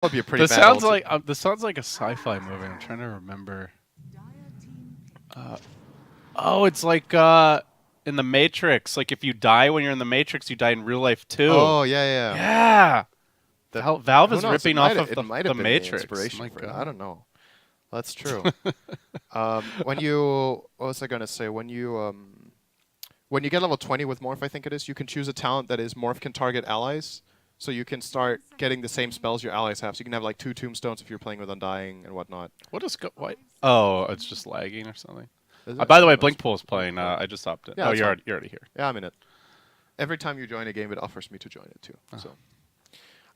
Would be a pretty This bad sounds ulti. like this sounds like a sci-fi movie. I'm trying to remember. Oh, it's like in the Matrix. Like if you die when you're in the Matrix, you die in real life too. Oh yeah, yeah. Yeah. That, Valve who is knows? ripping off of It might the have been the Matrix. inspiration My for it. I God. don't know. That's true. When you, what was I gonna say? When you get level 20 with Morph, I think it is, you can choose a talent that is Morph can target allies. So you can start getting the same spells your allies have. So you can have like 2 tombstones if you're playing with Undying and whatnot. What is what? Oh, it's just lagging or something. Is it? By the way, That's BlinkPool is playing. cool. I just opted. Yeah, Oh, that's fine. you're already here. Yeah, I'm in it. Every time you join a game, it offers me to join it too. Oh. So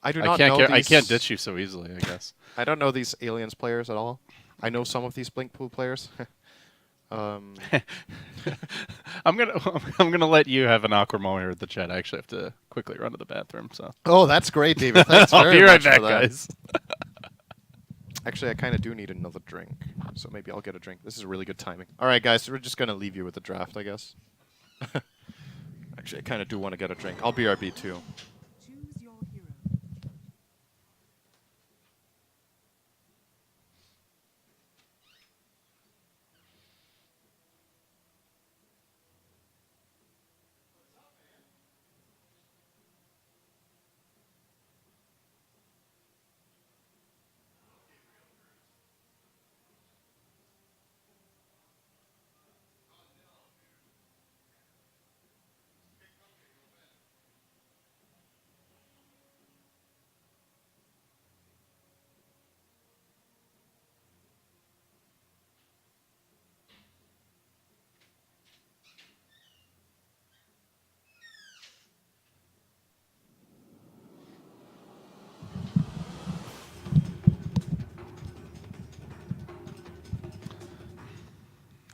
I do I not can't know I these. can't ditch you so easily. I guess. I don't know these Aliens players at all. I know some of these BlinkPool players. I'm gonna let you have an awkward moment here with the chat. I actually have to quickly run to the bathroom. So. Oh, that's great, David. Thanks I'll very be right much back, for that. guys. Actually, I kind of do need another drink, so maybe I'll get a drink. This is really good timing. All right, guys, so we're just gonna leave you with the draft, I guess. Actually, I kind of do want to get a drink. I'll BRB too. Choose your hero.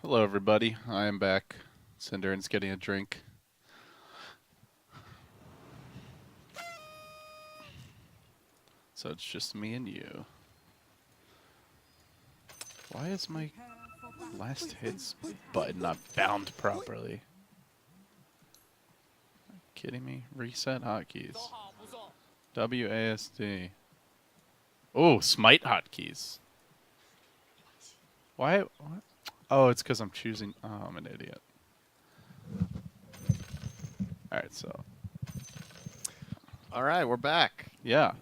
Hello, everybody. I am back. syndereN's getting a drink. So it's just me and you. Why is my last hits button not bound properly? Are you kidding me? Reset hotkeys. WASD. Oh, smite hotkeys. Why? What? Oh, it's because I'm choosing. Oh, I'm an idiot. Alright, so. All right, we're back. Yeah.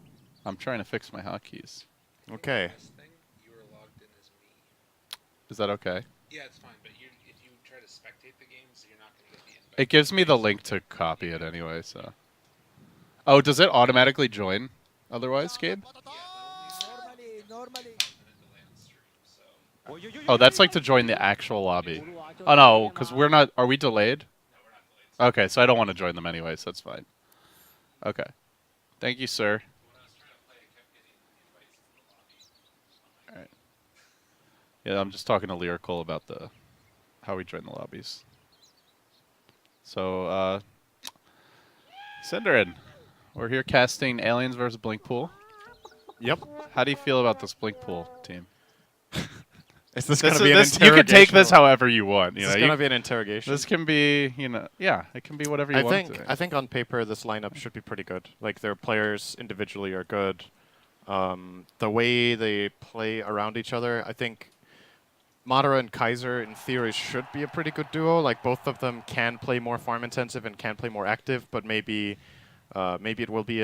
I'm trying to fix my hotkeys. Okay. You were logged in as me. Is that okay? Yeah, it's fine, but if you try to spectate the games, you're not going to get the invite. It gives me the link to copy it anyway, so. Oh, does it automatically join otherwise, Gabe? Yeah, but only Normally. minute delay on stream, so. Oh, that's like to join the actual lobby. Oh, no, because we're not. Are we delayed? No, we're not delayed. So Okay, so I don't want to join them anyways. That's fine. Okay. Thank you, sir. when I was trying to play, I kept getting invites into the lobby. Alright. Yeah, I'm just talking to Lyrical about the how we join the lobbies. So, syndereN, we're here casting Aliens versus BlinkPool. Yep. How do you feel about this BlinkPool team? Is this going to be an This, interrogation? you can take this however you want. You Is know, this going to be an interrogation? this can be, yeah, it can be whatever you want. I think on paper this lineup should be pretty good. Like their players individually are good. The way they play around each other, I think Madara and Kaiser in theory should be a pretty good duo. Like both of them can play more farm intensive and can play more active, but maybe it will be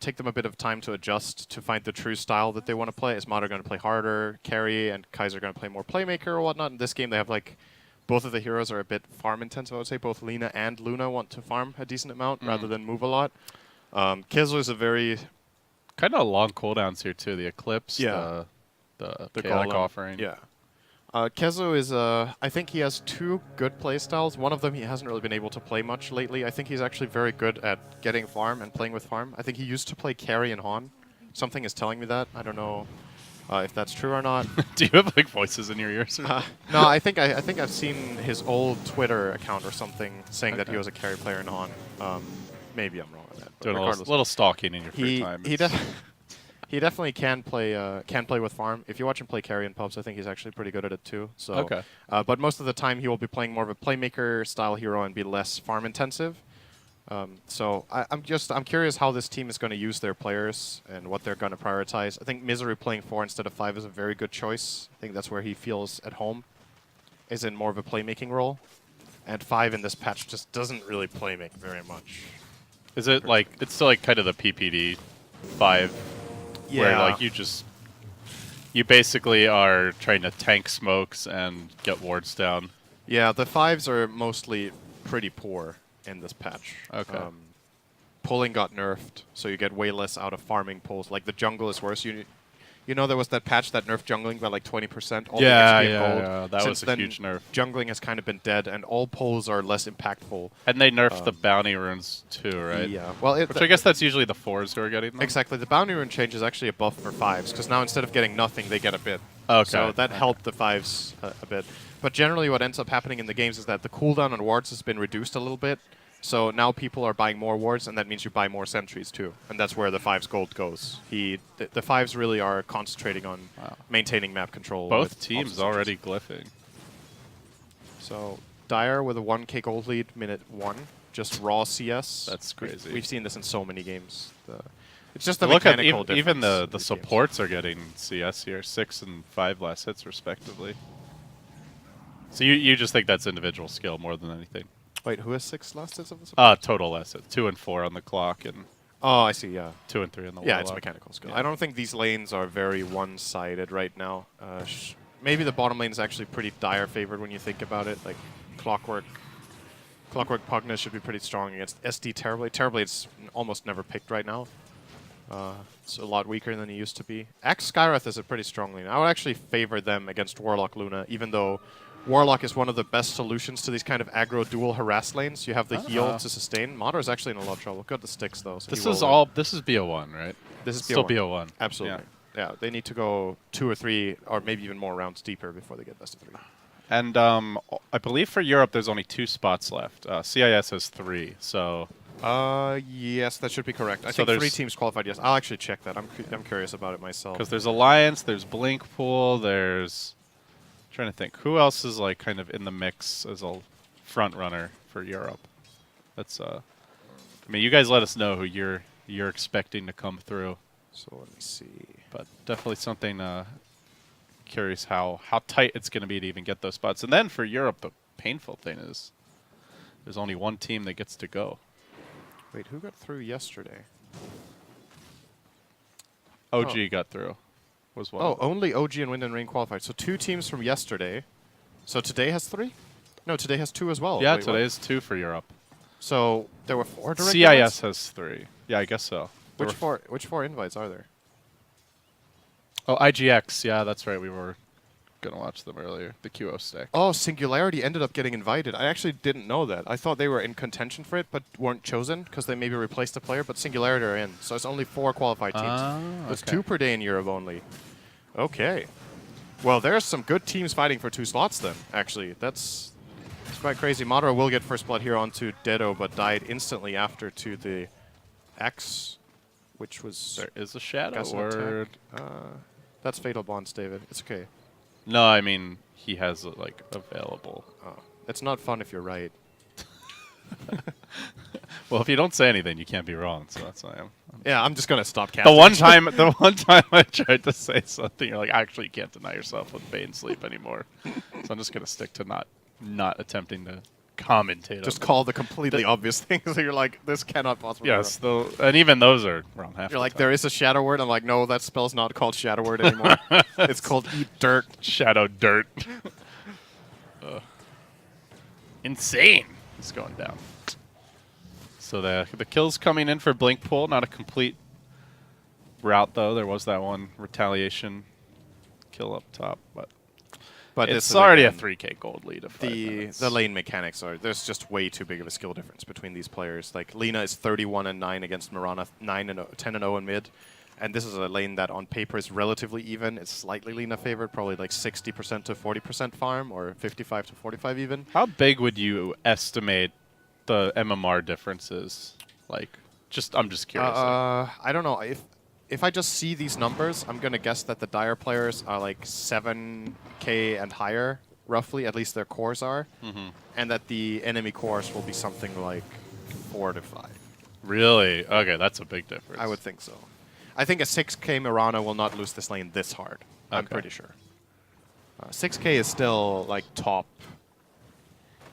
take them a bit of time to adjust to find the true style that they want to play. Is Madara going to play harder, carry, and Kaiser going to play more playmaker or whatnot? In this game, they have like both of the heroes are a bit farm intensive. I would say both Lina and Luna want to farm a decent amount rather than move a lot. Kizu is a very kind of long cooldowns here too. The Eclipse, Yeah. the the chaotic golem. offering. Yeah. Kezu is, I think he has 2 good playstyles. One of them he hasn't really been able to play much lately. I think he's actually very good at getting farm and playing with farm. I think he used to play carry and Han. Something is telling me that. I don't know if that's true or not. Do you have like voices in your ears? Or No, I think I've seen his old Twitter account or something saying that he Okay. was a carry player in Han. Maybe I'm wrong on that. But Doing a regardless, little stalking in your free time. he definitely can play with farm. If you watch him play carry in pubs, I think he's actually pretty good at it too. So, Okay. But most of the time he will be playing more of a playmaker style hero and be less farm intensive. So I'm curious how this team is going to use their players and what they're going to prioritize. I think Misery playing 4 instead of 5 is a very good choice. I think that's where he feels at home, is in more of a playmaking role. And 5 in this patch just doesn't really playmake very much. Is it like it's still like kind of the PPD 5, where like you basically are trying to tank smokes and get wards down? Yeah, the 5s are mostly pretty poor in this patch. Okay. Pulling got nerfed, so you get way less out of farming pulls. Like the jungle is worse. You know there was that patch that nerfed jungling by like 20%. All the XP and gold. That Since was a then, huge nerf. Jungling has kind of been dead, and all pulls are less impactful. And they nerfed the bounty runes too, right? Yeah. Well, Which I guess that's usually the 4s who are getting them. exactly. The bounty rune change is actually a buff for 5s, because now instead of getting nothing, they get a bit. Okay. So that helped the 5s a bit. But generally what ends up happening in the games is that the cooldown on wards has been reduced a little bit. So now people are buying more wards, and that means you buy more sentries too. And that's where the 5's gold goes. The 5s really are concentrating on maintaining map control. Both with teams also already glyphing. So Dire with a 1k gold lead, minute 1. Just raw CS. That's crazy. We've seen this in so many games. It's just the Look at mechanical difference. even the in these supports are getting CS here, 6 and 5 last hits respectively. So you just think that's individual skill more than anything? Wait, who has 6 last hits of the support? Total last hits. 2 and 4 on the clock and Oh, I see, yeah. 2 and 3 on the Yeah, it's warlock. mechanical skill. Yeah. I don't think these lanes are very one-sided right now. Maybe the bottom lane is actually pretty Dire favored when you think about it. Like Clockwork Pugna should be pretty strong against SD Terribly. Terribly, it's almost never picked right now. It's a lot weaker than he used to be. Axe Skywrath is a pretty strong lane. I would actually favor them against Warlock Luna, even though Warlock is one of the best solutions to these kind of aggro dual harass lanes. You have the heal to sustain. Madara is actually in a lot of trouble. Got the sticks though. So This is BO1, right? This is still BO1. BO1. Absolutely. Yeah, they need to go 2 or 3, or maybe even more rounds deeper before they get best of 3. And I believe for Europe there's only 2 spots left. CIS has 3, so Yes, that should be correct. I So think 3 there's- teams qualified. Yes, I'll actually check that. I'm curious about it myself. because there's Alliance, there's BlinkPool, there's trying to think who else is like kind of in the mix as a front runner for Europe. That's I mean, you guys let us know who you're expecting to come through, So let me see. but definitely something curious how tight it's going to be to even get those spots. And then for Europe, the painful thing is there's only one team that gets to go. Wait, who got through yesterday? OG got through. Was one. Oh, of them. only OG and Wind and Rain qualified. So 2 teams from yesterday. So today has 3? No, today has 2 as well. Yeah, Wait, what? today is 2 for Europe. So there were 4 direct CIS invites? has 3. Yeah, I guess so. There were Which 4 invites are there? Oh, IGX. Yeah, that's right. We were going to watch them earlier. The QO stack. Oh, Singularity ended up getting invited. I actually didn't know that. I thought they were in contention for it, but weren't chosen because they maybe replaced a player. But Singularity are in, so it's only 4 qualified teams. There's 2 per day in Europe only. Okay. Well, there's some good teams fighting for 2 slots then. Actually, it's quite crazy. Madara will get first blood here onto Dedo, but died instantly after to the X, which was There is a shadow guess an word. attack. That's Fatal Bonds, David. It's okay. No, I mean he has it like available. Oh, it's not fun if you're right. Well, if you don't say anything, you can't be wrong. So that's why I'm. Yeah, I'm just gonna stop casting. The one time I tried to say something, you're like, actually, you can't deny yourself with Bane sleep anymore. So I'm just gonna stick to not attempting to commentate. Just on call the completely obvious things. So you're like, this cannot possibly. Yes, and even those are wrong half. You're the like, time. there is a shadow word. I'm like, no, that spell's not called shadow word anymore. It's called eat dirt. Shadow dirt. Insane. It's going down. So the kill's coming in for BlinkPool. Not a complete route though. There was that one retaliation kill up top, but But this it's is, already a again, 3K gold lead of 5 the minutes. lane mechanics are. There's just way too big of a skill difference between these players. Like Lina is 31 and 9 against Mirana, 10 and 0 in mid. And this is a lane that on paper is relatively even. It's slightly Lina favored, probably like 60% to 40% farm, or 55 to 45 even. How big would you estimate the MMR differences? Like, I'm just curious. I don't know. If I just see these numbers, I'm gonna guess that the Dire players are like 7K and higher, roughly. At least their cores are, and that the enemy cores will be something like 4 to 5. Really? Okay, that's a big difference. I would think so. I think a 6K Mirana will not lose this lane this hard. I'm Okay. pretty sure. 6K is still like top.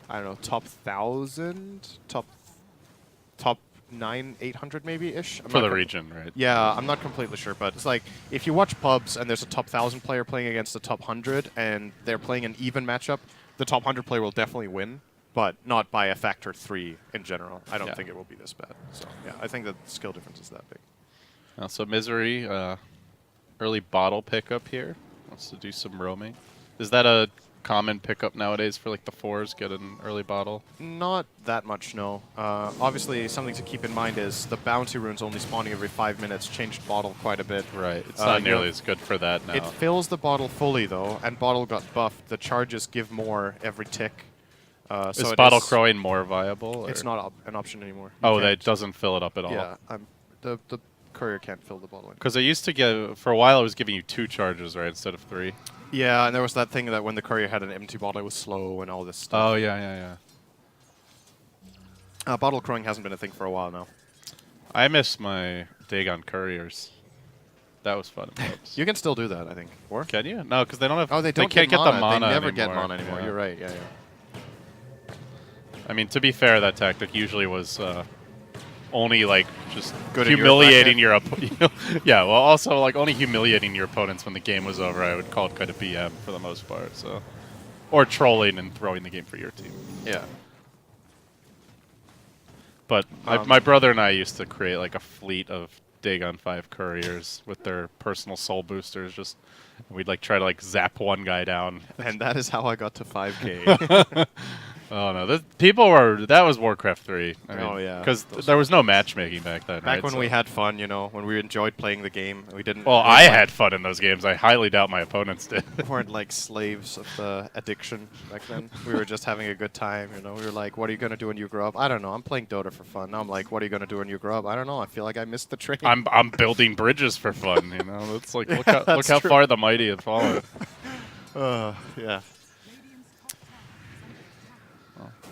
I don't know, top 1,000, top 800 maybe ish. For the region, right? Yeah, I'm not completely sure, but it's like if you watch pubs and there's a top 1,000 player playing against the top 100 and they're playing an even matchup, the top 100 player will definitely win, but not by a factor 3 in general. I don't Yeah. think it will be this bad. So yeah, I think the skill difference is that big. So Misery, early bottle pickup here. Wants to do some roaming. Is that a common pickup nowadays for like the 4s, get an early bottle? Not that much, no. Obviously, something to keep in mind is the bounty runes only spawning every 5 minutes changed bottle quite a bit. Right. It's not you know, nearly as good for that now. It fills the bottle fully, though, and bottle got buffed. The charges give more every tick. Is so bottle crowing more viable? Or? It's not an option anymore. Oh, that doesn't fill it up at all. Yeah, the courier can't fill the bottle in. Because it used to give, for a while, it was giving you 2 charges, right, instead of 3. Yeah, and there was that thing that when the courier had an empty bottle, it was slow and all this stuff. Oh, yeah. Bottle crowing hasn't been a thing for a while now. I miss my Dagon couriers. That was fun. You can still do that, I think. Or? Can you? No, because they don't have. Oh, they don't can't get the mana. They never anymore. get mana anymore. Yeah. You're right. Yeah. I mean, to be fair, that tactic usually was only like just Good in your humiliating your opponent. Yeah, well, also like only humiliating your opponents when the game was over. I would call it kind of BM for the most part. So, or trolling and throwing the game for your team. Yeah. But my brother and I used to create like a fleet of Dagon 5 couriers with their personal soul boosters. Just we'd like try to like zap one guy down. And that is how I got to 5K. Oh no, that was Warcraft 3. I mean, Oh, yeah. because there was no matchmaking back then. Back right? when So- we had fun, you know, when we enjoyed playing the game, we didn't. Well, we I weren't had fun in those games. I highly doubt my opponents did. like, weren't like slaves of the addiction back then. We were just having a good time, you know. We were like, "What are you gonna do when you grow up?" I don't know. I'm playing Dota for fun. Now I'm like, "What are you gonna do when you grow up?" I don't know. I feel like I missed the train. I'm building bridges for fun. You know, it's like look that's how true. far the mighty have fallen. Yeah.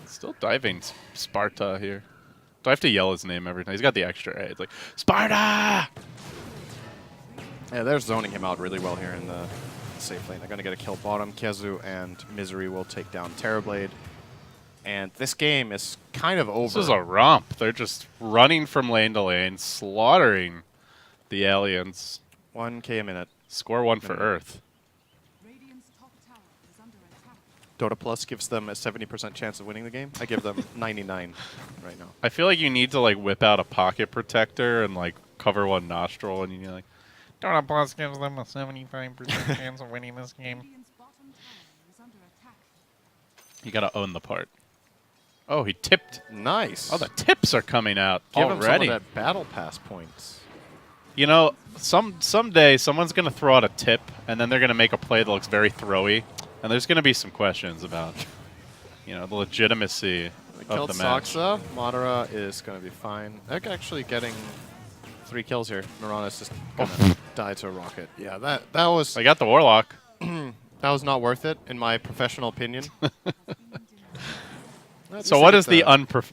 Still diving Sparta here. Do I have to yell his name every time? He's got the extra A. It's like Sparta. Yeah, they're zoning him out really well here in the safe lane. They're gonna get a kill bottom. Kezu and Misery will take down Terrorblade. And this game is kind of over. This is a romp. They're just running from lane to lane, slaughtering the aliens. 1K a minute. Score 1 for Earth. Radiant's top tower is under attack. Dota Plus gives them a 70% chance of winning the game. I give them 99 right now. I feel like you need to like whip out a pocket protector and like cover one nostril, and you like. Dota Plus gives them a 75% chance of winning this game. Radiant's bottom tower is under attack. You gotta own the part. Oh, he tipped. Nice. Oh, the tips are coming out Give him some already. of that battle pass points. You know, someday someone's gonna throw out a tip, and then they're gonna make a play that looks very throwy, and there's gonna be some questions about, you know, the legitimacy of Killed the match. Soxa. Madara is going to be fine. They're actually getting 3 kills here. Mirana's just going to die to a rocket. Yeah, that was I got the Warlock. that was not worth it, in my professional opinion. So what is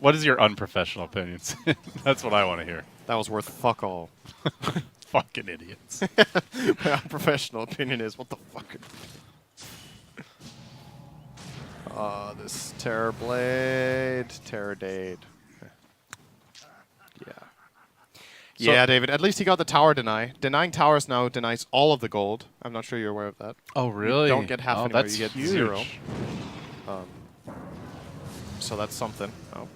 what is your unprofessional opinions? That's what I want to hear. That was worth fuck all. Fucking idiots. My unprofessional opinion is, what the fuck? This Terrorblade, Terrordade. Yeah. Yeah, David. At least he got the tower deny. Denying towers now denies all of the gold. I'm not sure you're aware of that. Oh, really? Don't get half anymore. That's You get huge. 0. So that's something. Oh,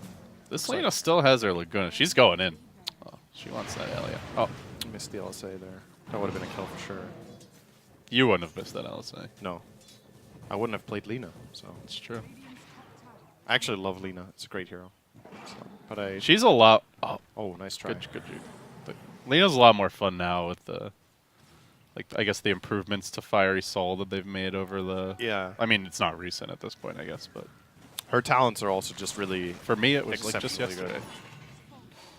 This Lena still has her Laguna. She's going in. Oh, she wants that Elia. Oh, missed the LSA there. That would have been a kill for sure. you wouldn't have missed that LSA. No. I wouldn't have played Lina, so. It's true. I actually love Lina. It's a great hero. So, but I... She's a lot. Oh, nice try. good juke. But Lena's a lot more fun now with the, like, I guess the improvements to Fiery Soul that they've made over the. Yeah. I mean, it's not recent at this point, I guess, but Her talents are also just really... for me, it was like just Exceptionally good. yesterday.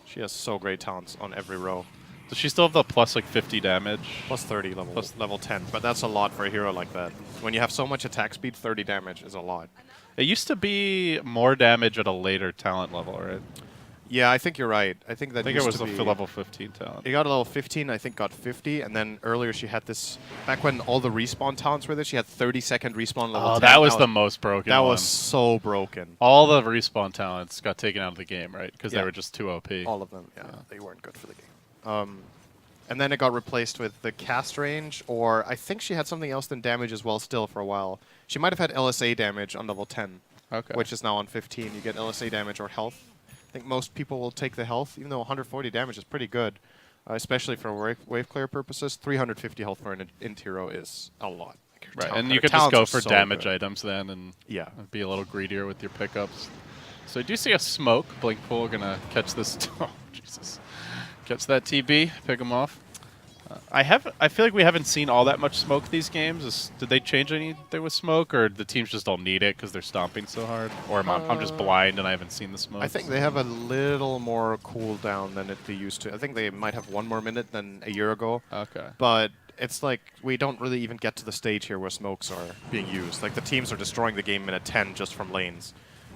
She has so great talents on every row. Does she still have the plus like 50 damage? Plus 30 level, Plus- level 10, but that's a lot for a hero like that. When you have so much attack speed, 30 damage is a lot. It used to be more damage at a later talent level, right? Yeah, I think you're right. I think that I think used it was to the be level 15 talent. He got a level 15, I think got 50, and then earlier she had this, back when all the respawn talents were there, she had 30-second respawn level 10. Oh, that was the most broken That one. was so broken. All the respawn talents got taken out of the game, right? Because Yeah. they were just too OP. All of them, yeah, they weren't good for the game. And then it got replaced with the cast range, or I think she had something else than damage as well still for a while. She might have had LSA damage on level 10, Okay. which is now on 15. You get LSA damage or health. I think most people will take the health, even though 140 damage is pretty good, especially for wave clear purposes. 350 health for an int hero is a lot. Like, her Right, tal- and her you could just talents go are for so damage good. items then and Yeah. be a little greedier with your pickups. So I do see a smoke. BlinkPool gonna catch this. Oh, Jesus. Catch that TB, pick him off. I feel like we haven't seen all that much smoke these games. Did they change anything with smoke, or the teams just don't need it because they're stomping so hard? Or I'm just blind and I haven't seen the smoke? I think they have a little more cooldown than they used to. I think they might have 1 more minute than a year ago. Okay. But it's like we don't really even get to the stage here where smokes are being used. Like the teams are destroying the game minute 10 just from lanes.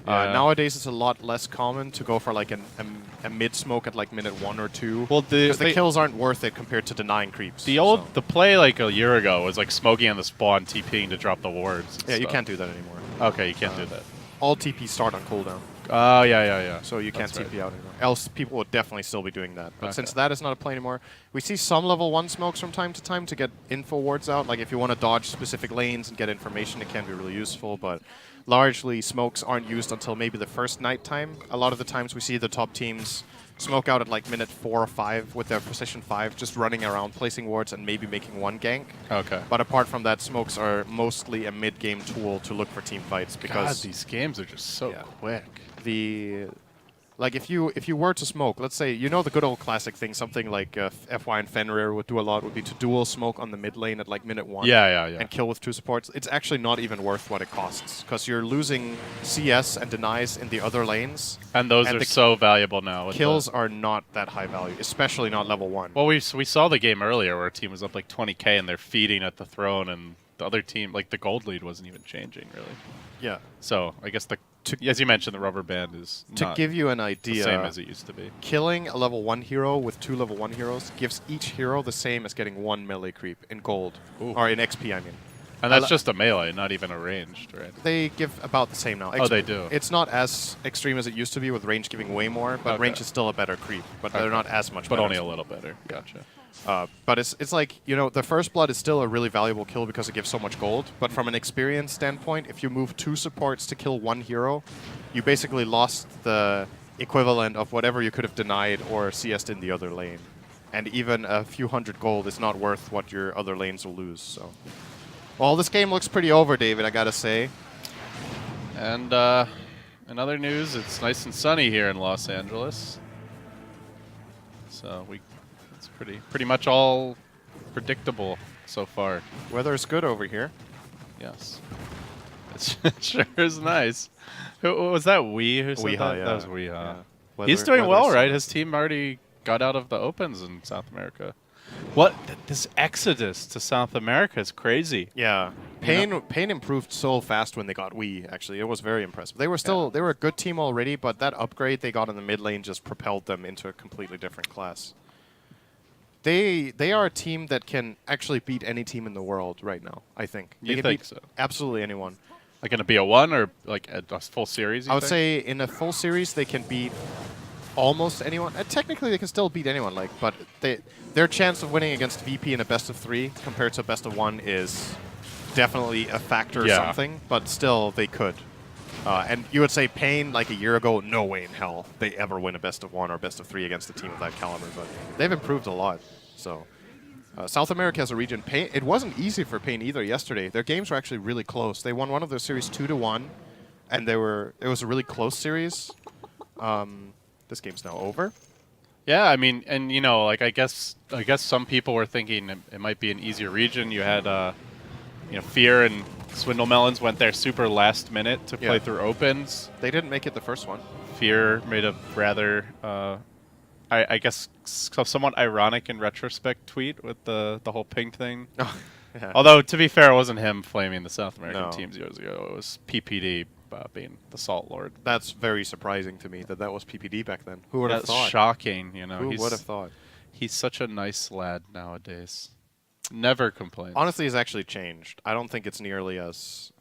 Yeah. Nowadays, it's a lot less common to go for like a mid smoke at like minute 1 or 2. Well, because the kills aren't worth it compared to denying creeps. The play like a year ago was like smoking on the spawn, TPing to drop the wards. and Yeah, you stuff. can't do that anymore. Okay, you can't do that. All TP start on cooldown, Oh, yeah. so you can't That's TP right. out anymore. Else, people would definitely still be doing that. But Okay. since that is not a play anymore, we see some level 1 smokes from time to time to get info wards out. Like if you want to dodge specific lanes and get information, it can be really useful. But largely, smokes aren't used until maybe the first night time. A lot of the times we see the top teams smoke out at like minute 4 or 5 with their precision 5, just running around, placing wards, and maybe making 1 gank. Okay. But apart from that, smokes are mostly a mid-game tool to look for team fights God, because these games are just so Yeah. quick. the like if you were to smoke, let's say the good old classic thing, something like FY and Fenrir would do a lot, would be to dual smoke on the mid lane at like minute 1. Yeah. And kill with 2 supports. It's actually not even worth what it costs because you're losing CS and denies in the other lanes. And those And are the so valuable now. with Kills the- are not that high value, especially not level 1. Well, we saw the game earlier where a team was up like 20k and they're feeding at the throne, and the other team, like the gold lead, wasn't even changing really. Yeah. So I guess as you mentioned, the rubber band is To not give you an the idea, same as it used to be. killing a level 1 hero with 2 level 1 heroes gives each hero the same as getting 1 melee creep in gold. Ooh. Or in XP, I mean. And that's just a melee, not even a ranged, right? They give about the same now. Oh, they do. It's not as extreme as it used to be with range giving way more, but Okay. range is still a better creep. But they're Okay. not as much But better. only a little better. Gotcha. But it's like, the first blood is still a really valuable kill because it gives so much gold. But from an experience standpoint, if you move 2 supports to kill 1 hero, you basically lost the equivalent of whatever you could have denied or CS'd in the other lane. And even a few hundred gold is not worth what your other lanes will lose. So, well, this game looks pretty over, David, I gotta say. And in other news, it's nice and sunny here in Los Angeles. So it's pretty much all predictable so far. Weather is good over here. Yes. It sure is nice. Who was that? Who said Weeha, that? yeah. That was Weeha. Yeah. He's doing well, weather's- right? His team already got out of the opens in South America. What? This exodus to South America is crazy. Yeah. Pain improved so fast when they got Wii, actually. It was very impressive. They were a good team already, but that upgrade they got in the mid lane just propelled them into a completely different class. They are a team that can actually beat any team in the world right now, I think. They You can think beat so? absolutely anyone. Like going to be a one or like a full series? I would say in a full series they can beat almost anyone. Technically they can still beat anyone, but their chance of winning against VP in a best of 3 compared to a best of 1 is definitely a factor or something, but still they could. And you would say Pain, like a year ago, no way in hell they ever win a best of 1 or best of 3 against a team of that caliber, but they've improved a lot. So South America as a region, it wasn't easy for Pain either yesterday. Their games were actually really close. They won one of their series 2-1, and it was a really close series. This game's now over. Yeah, I mean, and like I guess some people were thinking it might be an easier region. You had Fear and Swindle Melons went there super last minute to play through opens. They didn't make it the first one. Fear made a rather, I guess, somewhat ironic in retrospect tweet with the whole ping thing. Yeah. Although, to be fair, it wasn't him flaming the South American No. teams years ago. It was PPD being the Salt Lord. That's very surprising to me that that was PPD back then. Who would have That's thought? shocking, you know. Who he's, would have thought? He's such a nice lad nowadays. Never complains. Honestly, it's actually changed. I don't think it's nearly as